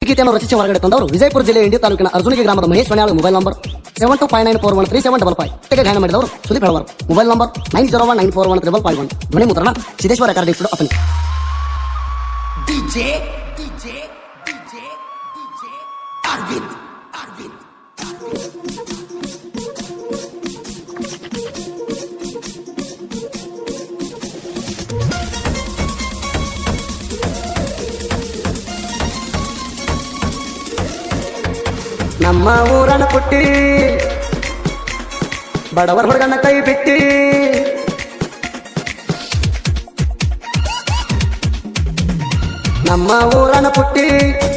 ಗೀತೆಯನ್ನು ರಚಿಸಿ ಹೊರಗಡೆ ತಂದವರು ವಿಜಯಪುರ ಜಿಲ್ಲೆಯ ಇಂಡಿ ತಾಲೂಕಿನ ಅರ್ಜುನಿಗೆ ಗ್ರಾಮದ ಮಹೇಶ್ ಸೊನ್ಯಾಳ ಮೊಬೈಲ್ ನಂಬರ್ 7259413755 ಗಾಯನ ಮಾಡಿದವರು ಸುದೀಪ್ ಹೆಳವರ್ ಮೊಬೈಲ್ ನಂಬರ್ 9019413551 ಧ್ವನಿ ಮುದ್ರಣ Siddeshwara recording studio Athani DJ Arvind ನಮ್ಮ ಊರನ ಪುಟ್ಟಿ ಬಡವರ ಹುಡುಗನ ಕೈ ಬಿಟ್ಟಿ ನಮ್ಮ ಊರನ ಪುಟ್ಟಿ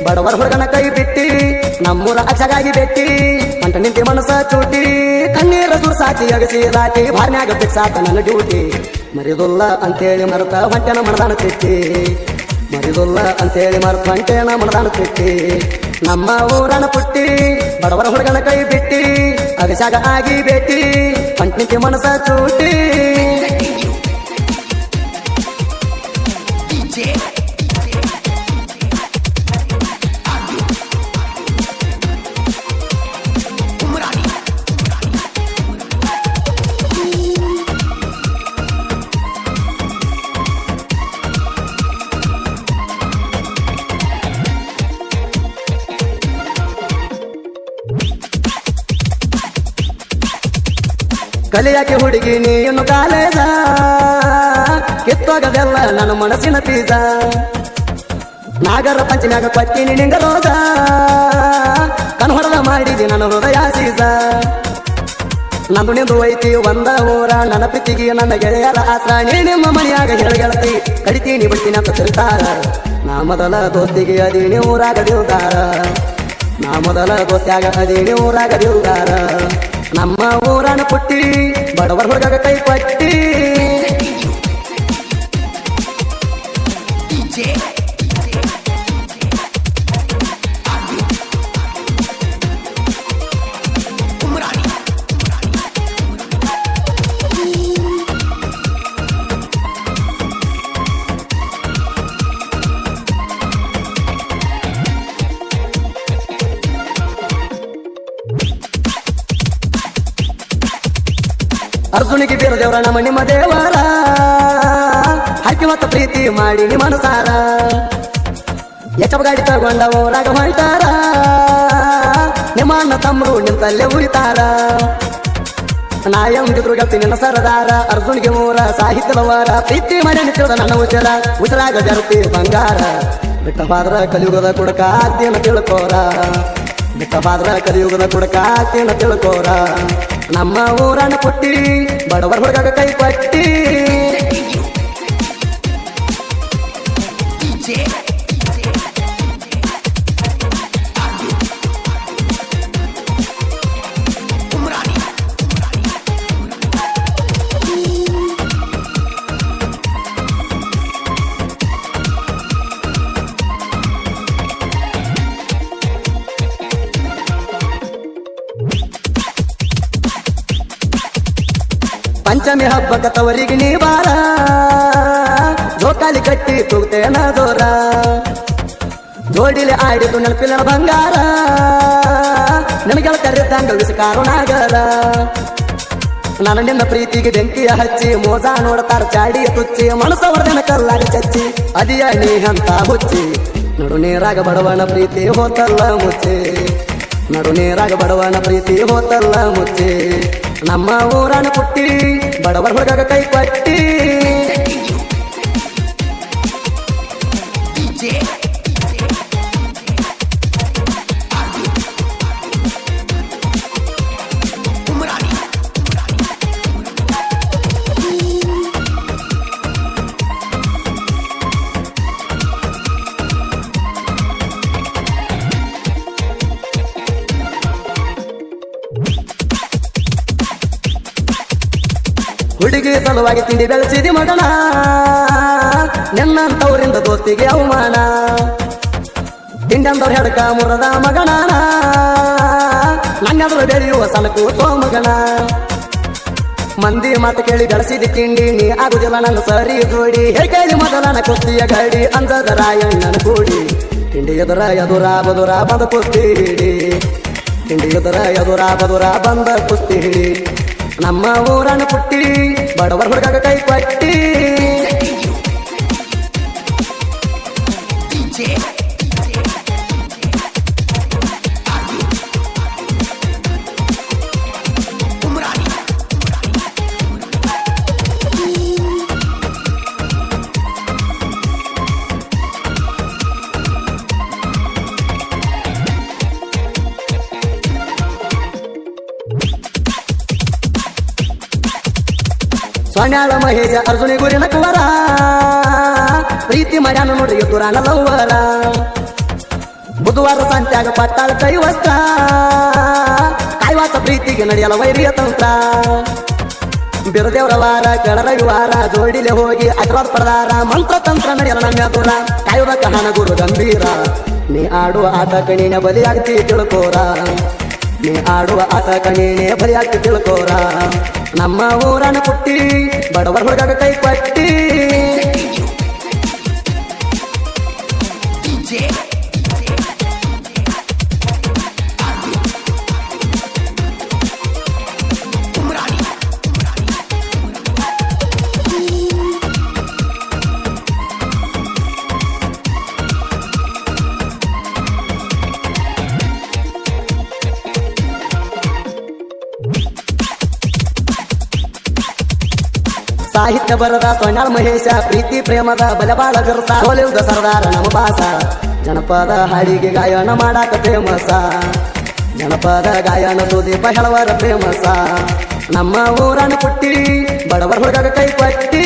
ಬಡವರ ಹುಡುಗನ ಕೈ ಬಿಟ್ಟಿ ನಮ್ಮೂರ ಅಚ್ಚಗಾಗಿ ಬೆಟ್ಟಿ ಅಂಟ ನಿಂತಿ ಮನಸ್ಸ ಚೂಟಿ ಕಣ್ಣೀರ ಸುರ್ಸಾಕಿ ಅಗಸಿ ರಾಟಿ ಭಾರ್ನ್ಯಾಗ ಬಿಟ್ಸಾಕ ನನ್ನ ಡ್ಯೂಟಿ ಮರಿದುಲ್ಲ ಅಂತೇಳಿ ಮರುತ ಹೊಂಟೆನ ಮನದಾನ ತಿಟ್ಟಿ ಮರಿದುಲ್ಲ ಅಂತೇಳಿ ಮರುತ ಹೊಂಟೆನ ಮನದಾನ ತಿಟ್ಟಿ ನಮ್ಮ ಊರನ ಪುಟ್ಟಿ ಬಡವರ ಹುಡುಗನ ಕೈ ಬಿಟ್ಟಿ ಅಗಸಾಗ ಆಗಿ ಬೆಟ್ಟಿ ಅಂಟ ನಿಂತಿ ಮನಸ್ಸ ಚೂಟಿ ಕಲಿಯಾಕೆ ಹುಡುಗಿ ನೀನು ಕಾಲೇಜ ಕಿತ್ತೋಗದೆಲ್ಲ ನನ್ನ ಮನಸ್ಸಿನ ಪೀಜ ನಾಗರ ಪಂಚಮ್ಯಾಗ ಕೊಟ್ಟಿನಿ ನಿಂಗ ರೋಜ ಕನ್ಹೊಡದ ಮಾಡಿದಿ ನನ್ನ ಹೃದಯ ಸೀಜ ನಂದು ನಿಂದು ಐತಿ ಒಂದ ಊರ ನನ್ನ ಪ್ರೀತಿಗೆ ನನ್ನ ಗೆಳೆಯರ ಆತ್ರ ನೀ ನಿಮ್ಮ ಮನೆಯಾಗ ಗೆಳತಿ ಕಡಿತೀನಿ ಬಿಡ್ತೀನಿ ಅಂತ ತಿಳ್ತಾರ ನಾ ಮೊದಲ ದೋಸ್ತಿಗೆ ಅದೀನಿ ಊರಾಗ ದಿಲ್ದಾರ ನಾ ಮೊದಲ ದೋಸ್ತ್ಯಾಗ ಅದೀನಿ ಊರಾಗ ದಿಲ್ದಾರ ನಮ್ಮ ಊರನ ಪುಟ್ಟಿ ಬಡವರ ಹುಡುಗ ಕೈ ಪಟ್ಟಿ ಅರ್ಜುನಿಗೆ ಬೀರ ದೇವರ ನಮ್ಮ ನಿಮ್ಮ ದೇವರ ಹಾಕಿ ಮತ್ತ ಪ್ರೀತಿ ಮಾಡಿ ನಿಮ್ಮ ಅನುಸಾರ ಎಚ್ಚಪ ಗಾಡಿ ತಗೊಂಡ ಊರಾಗ ಹೊಂಟಾರ ನಿಮ್ಮ ಅಣ್ಣ ತಮ್ಮರು ನಿಂತಲ್ಲೇ ಉಳಿತಾರ ನಾ ಎಂದಿದ್ರು ಗಪ್ತಿ ನಿನ್ನ ಸರದಾರ ಅರ್ಜುನಿಗೆ ಮೂರ ಸಾಹಿತ್ಯದವಾರ ಪ್ರೀತಿ ಮಾಡಿ ನಿಂತಿರೋದ ನನ್ನ ಉಸಿರಾಗ ಜರುತಿ ಬಂಗಾರ ಬಿಟ್ಟ ಪಾದ್ರ ಕಲಿಯುಗದ ಕುಡಕ ಆದ್ಯನ ತಿಳ್ಕೋರ ಬಿಟ್ಟ ಪಾದ್ರ ಕಲಿಯುಗದ ಕುಡಕ ಆದ್ಯನ ತಿಳ್ಕೋರ ನಮ್ಮ ಊರನ ಪುಟ್ಟಿ ಬಡವರ ಹುಡುಗ ಕೈ ಪಟ್ಟಿ ಪಂಚಮಿ ಹಬ್ಬಕ್ಕ ತವರಿಗೆ ನೀ ಬಾರ ಜೋಕಾಲಿ ಕಟ್ಟಿ ತೂಗ್ತೇನ ದೋರ ಜೋಡಿಲಿ ಆಡಿದು ನೆನಪಿನ ಬಂಗಾರ ನಿನಗೆಲ್ಲ ಕರೆದಂಗ ವಿಸಕಾರುಣಾಗರ ನಾನು ನಿನ್ನ ಪ್ರೀತಿಗೆ ಬೆಂಕಿಯ ಹಚ್ಚಿ ಮೋಜ ನೋಡ್ತಾರ ಚಾಡಿಯ ತುಚ್ಚಿ ಮನಸ್ಸವರ್ಧನ ಕಲ್ಲಾಗ ಚಚ್ಚಿ ಅದಿಯ ನೀ ಅಂತ ಹುಚ್ಚಿ ನಡು ನೀರಾಗ ಬಡವನ ಪ್ರೀತಿ ಹೋತಲ್ಲ ಮುಚ್ಚಿ ನಡು ನೀರಾಗ ಬಡವನ ಪ್ರೀತಿ ಹೋತಲ್ಲ ಮುಚ್ಚಿ ನಮ್ಮ ಊರನ ಪುಟ್ಟಿ ಬಡವರ ಹುಡುಗ ಕೈ ಪಟ್ಟಿ ಹುಡುಗಿ ಸಲುವಾಗಿ ತಿಂಡಿ ಬೆಳೆಸಿದಿ ಮಗನ ನಿನ್ನಂತವರಿಂದ ದೋಸ್ತಿಗೆ ಅವಮಾನ ತಿಂಡಂದವ್ರ ಹೆಡಕ ಮುರದ ಮಗನಾನ ನನ್ನೆದುರು ಬೆಳೆಯುವ ಸಲಕು ಸೋಮಗನ ಮಂದಿ ಮಾತು ಕೇಳಿ ಬೆಳೆಸಿದ ತಿಂಡಿ ನೀ ಆಗುದಿಲ್ಲ ನನ್ನ ಸರಿ ಜೋಡಿ ಹೇಳಿ ಮೊದಲನ ಕುಸ್ತಿಯ ಗಡಿ ಅಂಜದ ರಾಯಣ್ಣನ ಕೂಡಿ ತಿಂಡಿ ಎದುರ ಎದುರ ಬದುರ ಬಂದ ಕುಸ್ತಿ ಹಿಡಿ ತಿಂಡಿ ಎದುರ ಎದುರ ಬದುರ ಬಂದ ಕುಸ್ತಿ ಹಿಡಿ ನಮ್ಮ ಊರನ್ನ ಪುಟ್ಟಿ ಬಡವರ ಹುಡುಗ ಕೈ ಕೊಟ್ಟಿ DJ Umrani ಸೊನ್ಯಾಳ ಮಹೇಶ ಅರ್ಜುನಿ ಗುರಿನ ಕುವರ ಪ್ರೀತಿ ಮಾಡ್ಯಾನ ನೋಡ್ರಿ ದುರಾನ ಲವ್ವರ ಬುಧವಾರ ಸಂತ್ಯಾಗ ಪಟ್ಟಾಳ ಕೈವಸ್ತ್ರ ಕಾಯ್ವಾಸ ಪ್ರೀತಿಗೆ ನಡೆಯಲ ವೈರಿಯ ತಂತ್ರ ಬಿರದೇವ್ರ ವಾರ ಕೆಳ ರವಿವಾರ ಜೋಡಿಲೆ ಹೋಗಿ ಆಶೀರ್ವಾದ ಪಡೆದಾರ ಮಂತ್ರ ತಂತ್ರ ನಡೆಯಲ ನಮ್ಮ ದೂರ ಕಾಯುವ ಕಹನ ಗುರು ಗಂಭೀರ ನೀ ಆಡುವ ಆಟ ಕಣಿನ ಬಲಿಯಾಗ್ತಿ ತಿಳ್ಕೋರ ನೀ ಆಡುವ ಆಟ ಕಣಿನೇ ಬಲಿಯಾಗ್ತಿ ತಿಳ್ಕೋರ ನಮ್ಮ ಊರನ್ನ ಪುಟ್ಟಿ ಬಡವರ ಹುಡುಗ ಕೈ ಕೊಟ್ಟಿ DJ Umrani ಸಾಹಿತ್ಯ ಬರದ ಸೊನ್ಯಾಳ ಮಹೇಶ ಪ್ರೀತಿ ಪ್ರೇಮದ ಬಲಬಾಳ ಗರ್ಸ ಸೋಲಿಲ್ದ ಸರ್ದಾರ ನಮ್ಮ ಬಾಸ ಜನಪದ ಹಾಡಿಗೆ ಗಾಯನ ಮಾಡಾಕ ಫೇಮಸ ಜನಪದ ಗಾಯನ ಸುದೀಪ ಹೆಳವರ ಫೇಮಸ ನಮ್ಮ ಊರನ್ನ ಪುಟ್ಟಿ ಬಡವರ ಹುಡುಗ ಕೈ ಕೊಟ್ಟಿ